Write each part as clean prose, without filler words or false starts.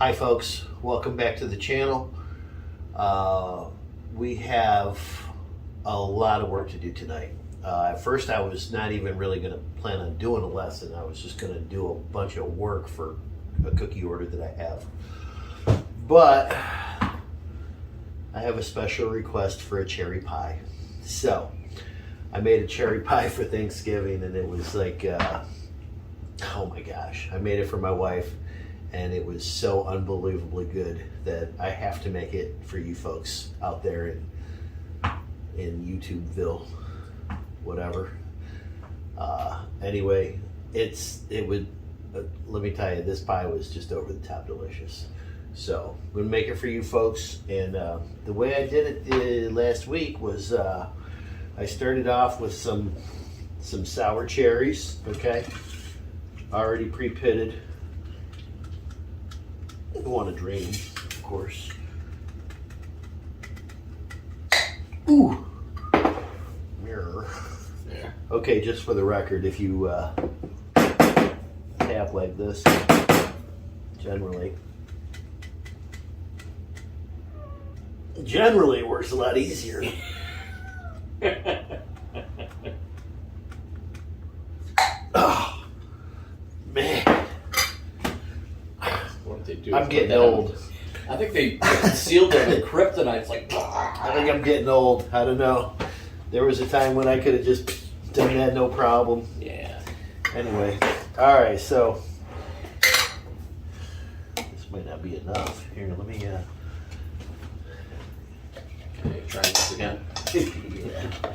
Hi folks, welcome back to the channel. We have a lot of work to do tonight. At first I was not even really going to plan on doing a lesson. I was just going to do a bunch of work for a cookie order that I have. But I have a special request for a cherry pie. So I made a cherry pie for Thanksgiving, and it was like, oh my gosh, I made it for my wife. And it was so unbelievably good that I have to make it for you folks out there in YouTubeville, whatever. Anyway, let me tell you, this pie was just over the top delicious. So I'm gonna make it for you folks. And the way I did it last week was I started off with some sour cherries, okay, already pre-pitted. I want to drain, of course. Ooh, mirror. Yeah. Okay, just for the record, if you tap like this, generally it works a lot easier. Oh, man. I'm getting old. I think they sealed it in kryptonite. It's like, I think I'm getting old. I don't know. There was a time when I could have just done that no problem. Yeah. Anyway, all right. So this might not be enough. Here, let me. Okay, try this again. Yeah.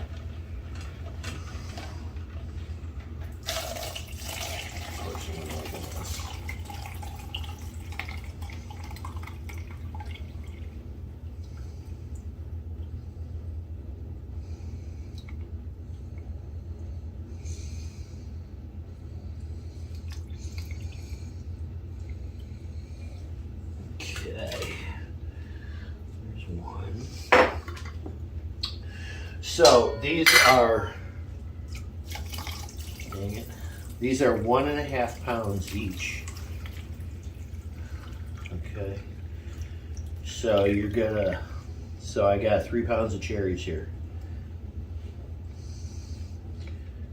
Okay, there's one. So these are, dang it, these are 1.5 pounds each. Okay, so I got 3 pounds of cherries here.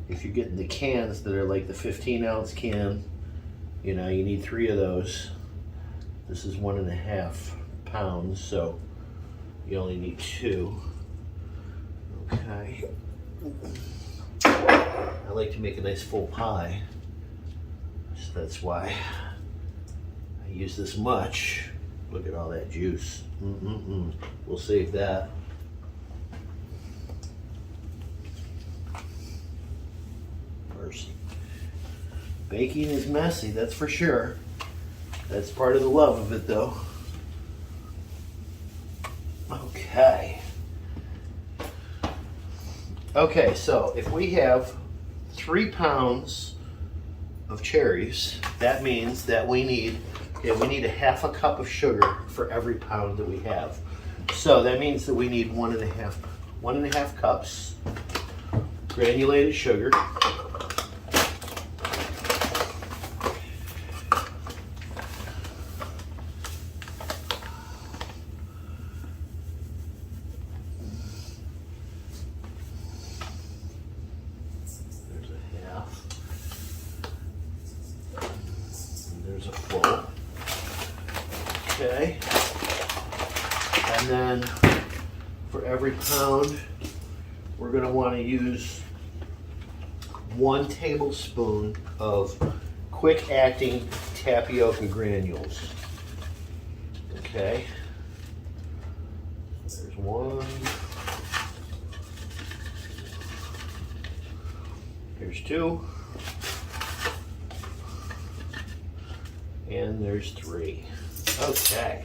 If you're getting the cans that are like the 15-ounce can, you know, you need 3 of those. This is 1.5 pounds, so you only need 2. Okay. I like to make a nice full pie, so that's why I use this much. Look at all that juice. We'll save that. Mercy. Baking is messy, that's for sure. That's part of the love of it, though. Okay. Okay, so if we have 3 pounds of cherries, that means that we need a 1/2 cup of sugar for every pound that we have. So that means that we need 1.5 cups granulated sugar. There's a full. Okay. And then for every pound, we're going to want to use 1 tablespoon of quick acting tapioca granules. Okay. There's 1. Here's 2. And there's 3. Okay.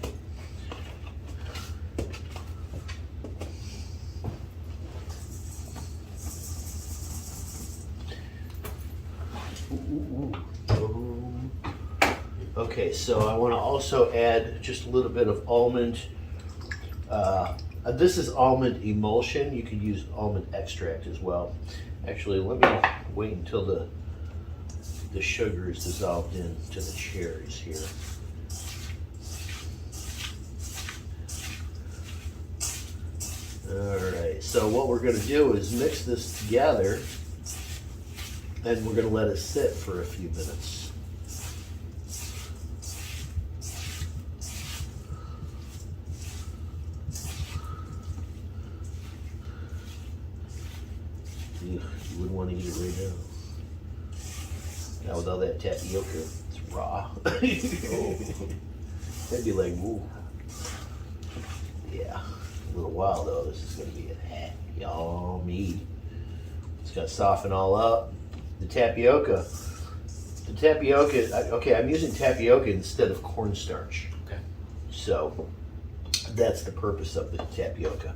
Okay, so I want to also add just a little bit of almond. This is almond emulsion. You could use almond extract as well. Actually, let me wait until the sugar is dissolved into the cherries here. Alright, so what we're going to do is mix this together, and we're going to let it sit for a few minutes. You wouldn't want to eat it right now. Now with all that tapioca, it's raw. That'd be like, ooh. Yeah. A little while though, this is going to be a yummy. It's going to soften all up. The tapioca, okay, I'm using tapioca instead of cornstarch. Okay. So that's the purpose of the tapioca.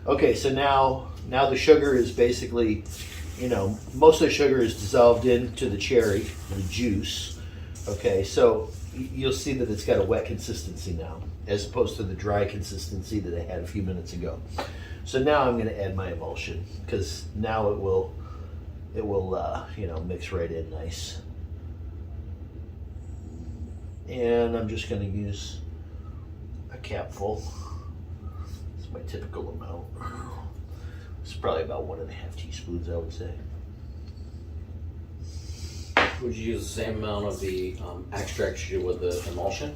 Okay, so now the sugar is basically, most of the sugar is dissolved into the cherry, the juice. Okay, so you'll see that it's got a wet consistency now, as opposed to the dry consistency that I had a few minutes ago. So now I'm going to add my emulsion, because now it will mix right in nice. And I'm just going to use a capful. It's my typical amount. It's probably about 1.5 teaspoons, I would say. Would you use the same amount of the extract you did with the emulsion?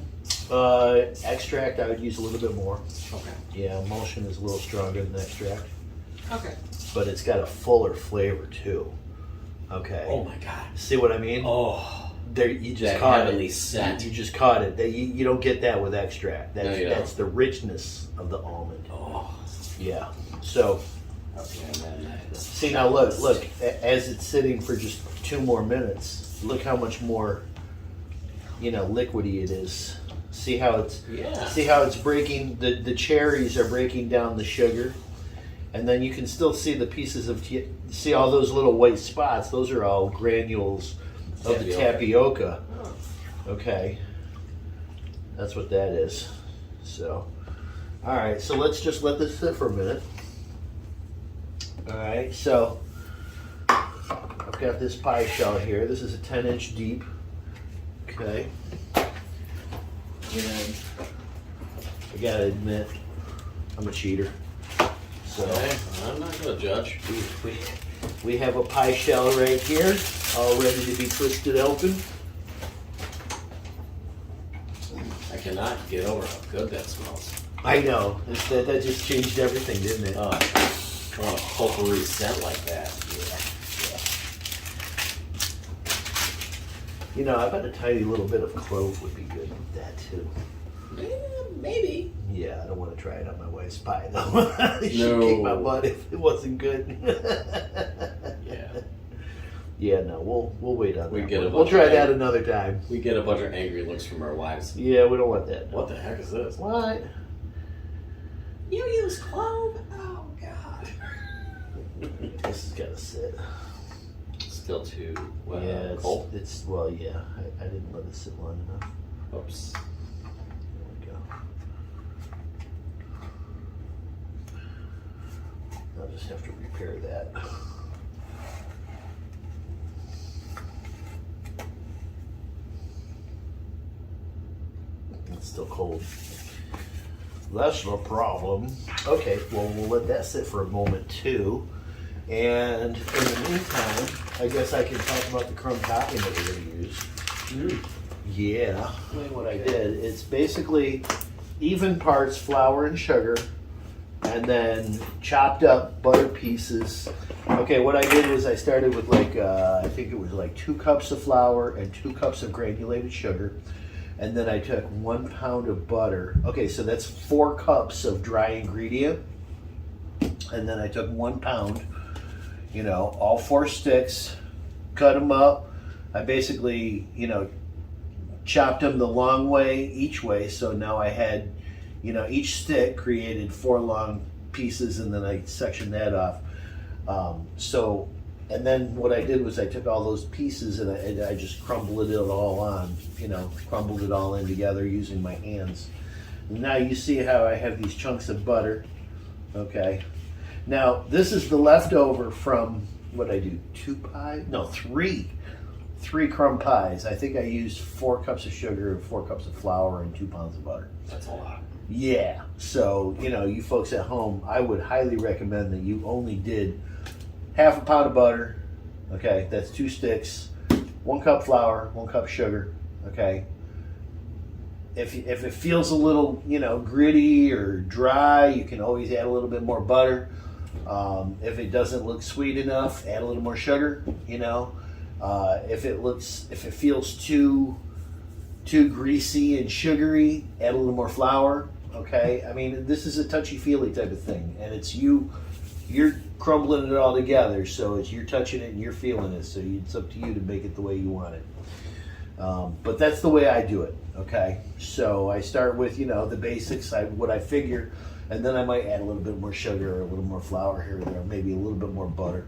Extract, I would use a little bit more. Okay. Yeah, emulsion is a little stronger than extract. Okay. But it's got a fuller flavor too. Okay. Oh my God. See what I mean? Oh. There, you just that caught heavenly it. scent. You just caught it. You don't get that with extract. That's, No, you that's don't. the richness of the almond. Oh. Yeah. So, Okay, and then see now look, as it's sitting for just 2 more minutes, look how much more, liquidy it is. See how it's, see how it's breaking, the cherries are breaking down the sugar. And then you can still see the pieces of, see all those little white spots, those are all granules of the tapioca. Okay. That's what that is. So, all right, so let's just let this sit for a minute. All right, so I've got this pie shell here. This is a 10-inch deep. Okay. And I gotta admit, I'm a cheater. So okay. I'm not gonna judge. we have a pie shell right here, all ready to be twisted open. I cannot get over how good that smells. I know. That just changed everything, didn't it? I want a potpourri scent like that. Yeah. I bet a tiny little bit of clove would be good with that too. Maybe. Yeah, I don't want to try it on my wife's pie though. She'd No. kick my butt if it wasn't good. Yeah. Yeah, no, we'll wait on We that. get a We'll bunch try of that another time. We get a bunch of angry looks from our wives. Yeah, we don't want that. What the heck is this? What? You use clove? Oh God. This has got to sit. Still too Yeah, cold. it's well, yeah. I didn't let it sit long enough. Oops. There we go. I'll just have to repair that. It's still cold. That's no problem. Okay, well, we'll let that sit for a moment too. And in the meantime, I guess I can talk about the crumb topping that we're going to use. Yeah, what I did, it's basically even parts flour and sugar, and then chopped up butter pieces. Okay, what I did was I started with I think it was 2 cups of flour and 2 cups of granulated sugar. And then I took 1 pound of butter. Okay, so that's 4 cups of dry ingredient. And then I took 1 pound, all 4 sticks, cut them up. I basically, chopped them the long way each way. So now I had, each stick created 4 long pieces, and then I sectioned that off. And then what I did was I took all those pieces and I just crumbled it all on, crumbled it all in together using my hands. Now you see how I have these chunks of butter. Okay. Now this is the leftover from what I do, 2 pies? No, 3 crumb pies. I think I used 4 cups of sugar, 4 cups of flour, and 2 pounds of butter. That's a lot. Yeah, so, you know, you folks at home, I would highly recommend that you only did half a pound of butter, okay, that's 2 sticks, 1 cup flour, 1 cup sugar, okay. If it feels a little, you know, gritty or dry, you can always add a little bit more butter. If it doesn't look sweet enough, add a little more sugar, you know. If it feels too greasy and sugary, add a little more flour. Okay, I mean, this is a touchy-feely type of thing, and it's you're crumbling it all together, so it's you're touching it and you're feeling it, so it's up to you to make it the way you want it. But that's the way I do it. Okay, so I start with, you know, the basics, what I figure, and then I might add a little bit more sugar or a little more flour here or there, maybe a little bit more butter.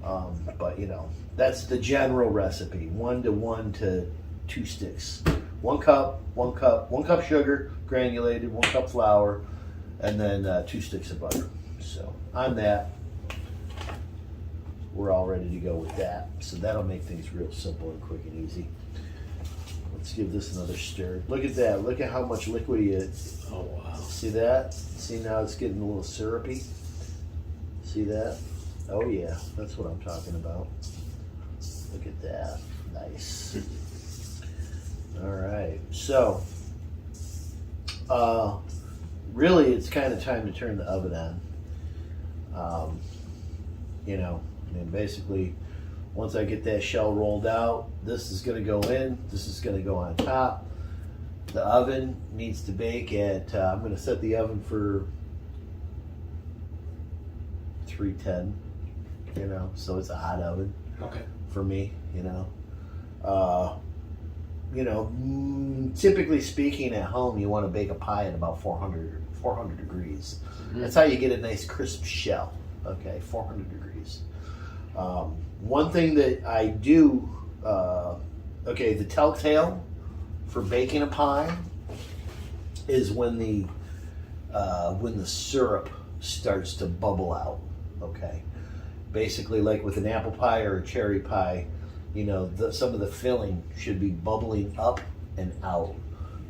But you know, that's the general recipe: 1 to 1 to 2 sticks. 1 cup, 1 cup sugar, granulated, 1 cup flour, and then 2 sticks of butter. So on that, we're all ready to go with that. So that'll make things real simple and quick and easy. Let's give this another stir. Look at that. Look at how much liquidy it is. Oh, wow. See that? See, now it's getting a little syrupy. See that? Oh yeah, that's what I'm talking about. Look at that. Nice. All right, so really it's kind of time to turn the oven on. You know, I mean, basically, once I get that shell rolled out, this is going to go in, this is going to go on top. The oven needs to bake at, I'm going to set the oven for 310, you know, so it's a hot oven. Okay. For me, you know. Typically speaking, at home, you want to bake a pie at about 400 degrees. Mm-hmm. That's how you get a nice crisp shell. Okay, 400 degrees. One thing that I do, the telltale for baking a pie is when the syrup starts to bubble out. Okay, basically like with an apple pie or a cherry pie, you know, some of the filling should be bubbling up and out.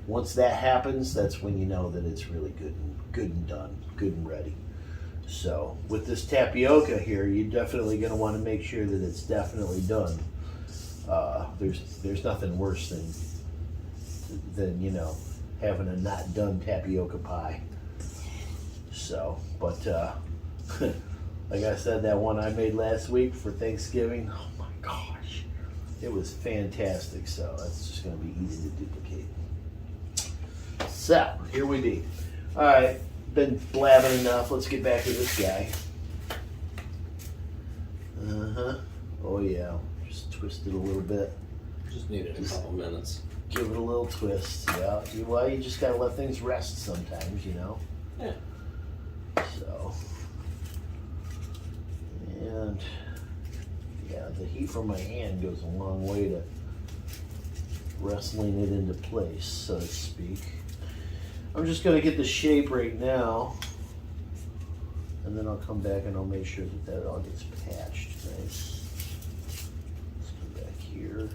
Once that happens, that's when you know that it's really good and done, good and ready. So with this tapioca here, you're definitely going to want to make sure that it's definitely done. There's nothing worse than you know, having a not done tapioca pie. So, but like I said, that one I made last week for Thanksgiving, oh my gosh, it was fantastic. So that's just going to be easy to duplicate. So here we be. All right, been blabbing enough. Let's get back to this guy. Oh yeah, just twist it a little bit. Just needed a couple minutes. Give it a little twist. Yeah. Well, you just gotta let things rest sometimes, you know. Yeah. So, and yeah, the heat from my hand goes a long way to wrestling it into place, so to speak. I'm just gonna get the shape right now, and then I'll come back and I'll make sure that all gets patched nice. Let's come back here.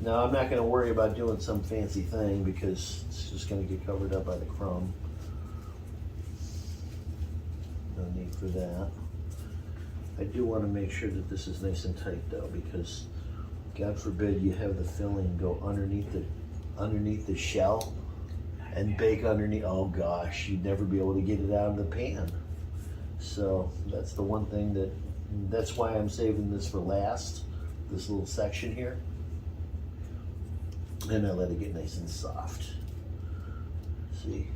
Now I'm not gonna worry about doing some fancy thing because it's just gonna get covered up by the crumb. No need for that. I do want to make sure that this is nice and tight though, because God forbid you have the filling go underneath the shell and bake underneath. Oh gosh, you'd never be able to get it out of the pan. So that's the one thing that's why I'm saving this for last, this little section here. And I let it get nice and soft. See,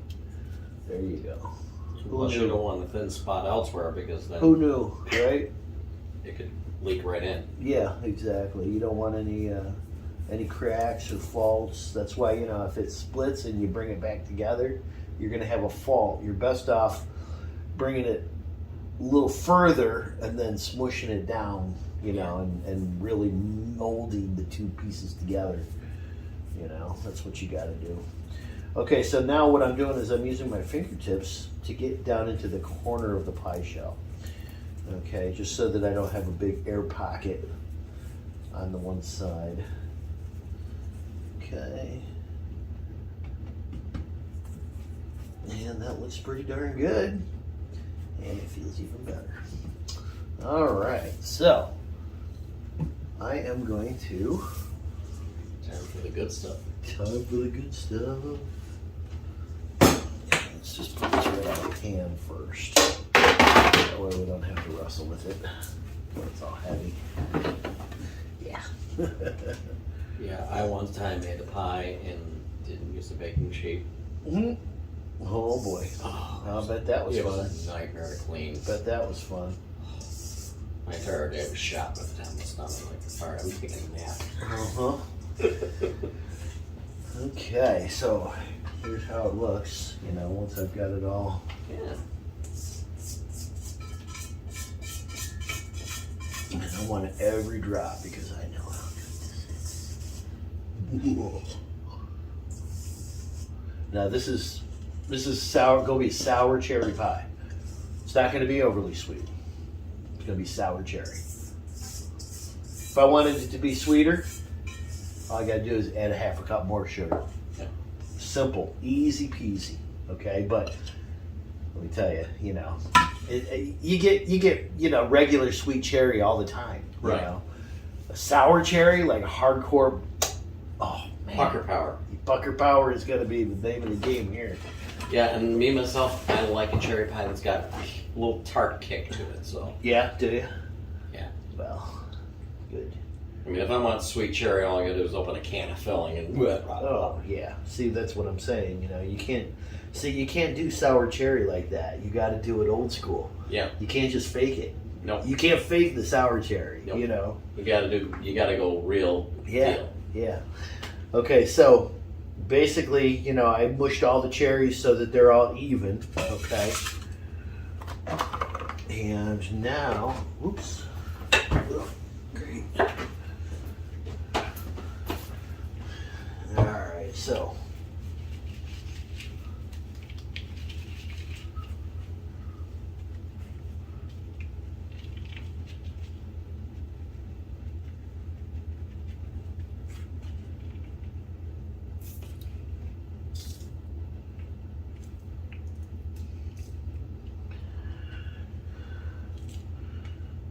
there you go. Plus you don't want a thin spot elsewhere because then who knew, right? It could leak right in. Yeah, exactly. You don't want any cracks or faults. That's why, you know, if it splits and you bring it back together, you're going to have a fault. You're best off bringing it a little further and then smushing it down, you know, and really molding the two pieces together. You know, that's what you got to do. Okay, so now what I'm doing is I'm using my fingertips to get down into the corner of the pie shell. Okay, just so that I don't have a big air pocket on the one side. Okay. And that looks pretty darn good. And it feels even better. All right, so I am going to... Time for the good stuff. Time for the good stuff. Let's just put this right on the pan first. That way we don't have to wrestle with it. It's all heavy. Yeah. Yeah, I one time made a pie and didn't use the baking sheet. Mm-hmm. Oh boy. Oh, I'll bet that was it fun. was a nightmare to clean. Bet that was fun. My entire day was shot by the time I was done. I'm like, sorry, I'm taking a nap. Uh-huh. Okay, so here's how it looks, you know, once I've got it all. Yeah. And I want every drop because I know how good this is. Now this is sour, gonna be sour cherry pie. It's not gonna be overly sweet. It's gonna be sour cherry. If I wanted it to be sweeter, all I gotta do is add a half a cup more sugar. Yeah. Simple, easy peasy. Okay, but let me tell you, you know, you get regular sweet cherry all the time. You Right. know, a sour cherry, like a hardcore. Oh man, Pucker power. Pucker power is gonna be the name of the game here. Yeah, and me myself, I like a cherry pie that's got a little tart kick to it. So Yeah, do you? yeah. Well, good. I mean, if I want sweet cherry, all I gotta do is open a can of filling and Oh yeah. See, that's what I'm saying. You know, you can't do sour cherry like that. You got to do it old school. Yeah. You can't just fake it. Nope. You can't fake the sour cherry. Nope. You know. You gotta go real Yeah. deal. Yeah. Okay, so basically, you know, I mushed all the cherries so that they're all even. Okay. And now, oops. Oh, great. All right, so.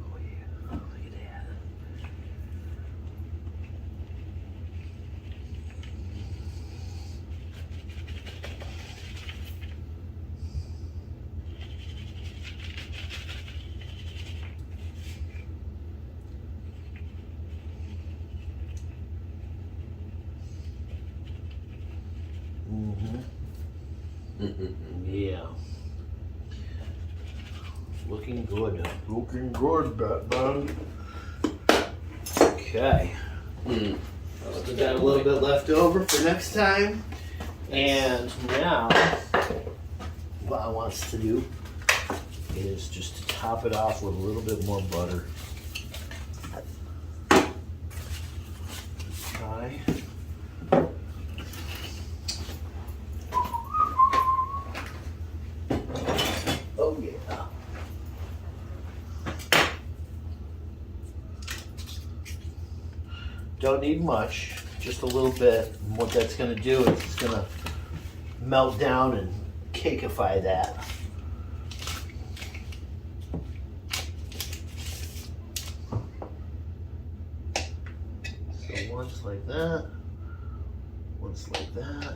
Oh yeah, look at that. Yeah. Looking good. Looking good, Batman. Okay. Still got a little bit left over for next time. And now, what I want us to do is just to top it off with a little bit more butter. Try. Oh yeah. Don't need much, just a little bit. And what that's going to do is it's going to melt down and cakeify that. So once like that, once like that.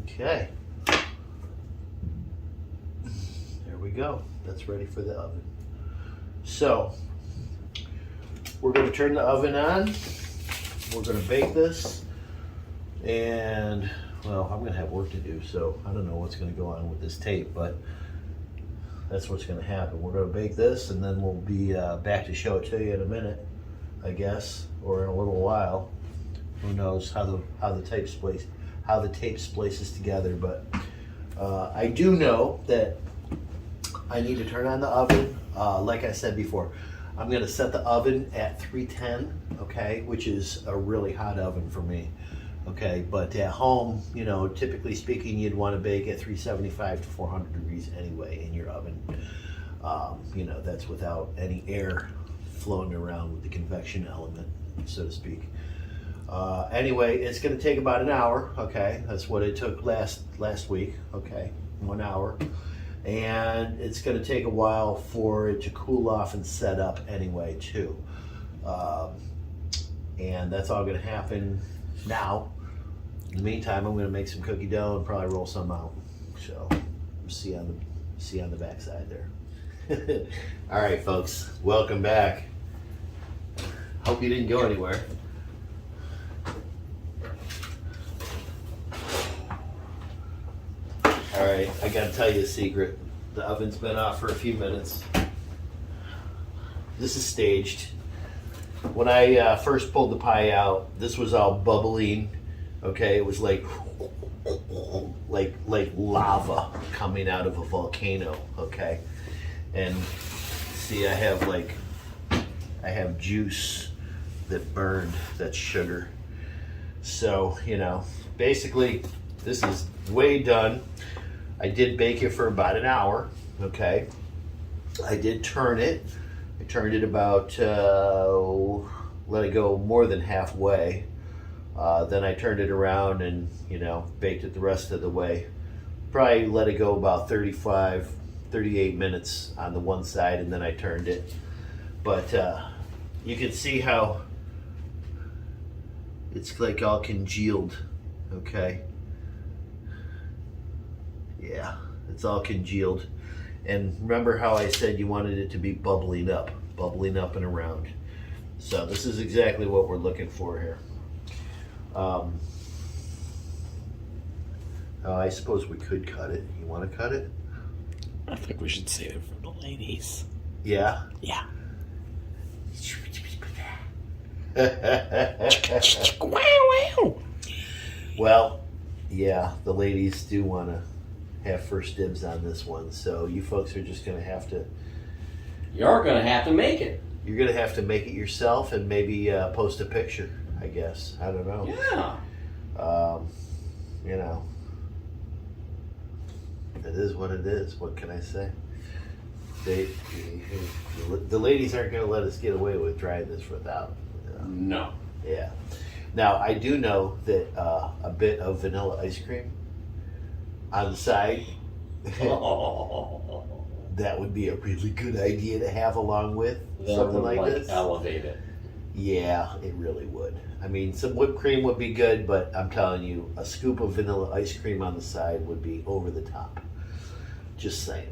Okay. There we go. That's ready for the oven. So, we're going to turn the oven on. We're going to bake this. And, well, I'm going to have work to do, so I don't know what's going to go on with this tape, but that's what's going to happen. We're going to bake this, and then we'll be back to show it to you in a minute, I guess, or in a little while. Who knows how the tape splices together, but I do know that I need to turn on the oven. Like I said before, I'm going to set the oven at 310, okay, which is a really hot oven for me, okay. But at home, you know, typically speaking, you'd want to bake at 375 to 400 degrees anyway in your oven. You know, that's without any air flowing around with the convection element, so to speak. Anyway, it's going to take about an hour, okay. That's what it took last week, okay, 1 hour. And it's going to take a while for it to cool off and set up anyway too. And that's all going to happen now. In the meantime, I'm going to make some cookie dough and probably roll some out. So see on the backside there. All right, folks, welcome back. Hope you didn't go anywhere. All right, I gotta tell you a secret. The oven's been off for a few minutes. This is staged. When I first pulled the pie out, this was all bubbling. Okay, it was like lava coming out of a volcano. Okay, and see, I have juice that burned. That's sugar. So you know, basically, this is way done. I did bake it for about an hour, okay. I did turn it. I turned it about, let it go more than halfway. Then I turned it around and, you know, baked it the rest of the way. Probably let it go about 38 minutes on the one side, and then I turned it. But you can see how it's like all congealed, okay. Yeah, it's all congealed. And remember how I said you wanted it to be bubbling up and around. So this is exactly what we're looking for here. I suppose we could cut it. You want to cut it? I think we should save it for the ladies. Yeah? Yeah. Well, yeah, the ladies do want to have first dibs on this one, so you folks are just going to have to... You're going to have to make it. You're going to have to make it yourself and maybe post a picture, I guess. I don't know. Yeah. You know, it is what it is. What can I say? The ladies aren't going to let us get away with trying this without. No. Yeah. Now, I do know that a bit of vanilla ice cream on the side, that would be a really good idea to have along with something like this. Elevate it. Yeah, it really would. I mean, some whipped cream would be good, but I'm telling you, a scoop of vanilla ice cream on the side would be over the top. Just saying.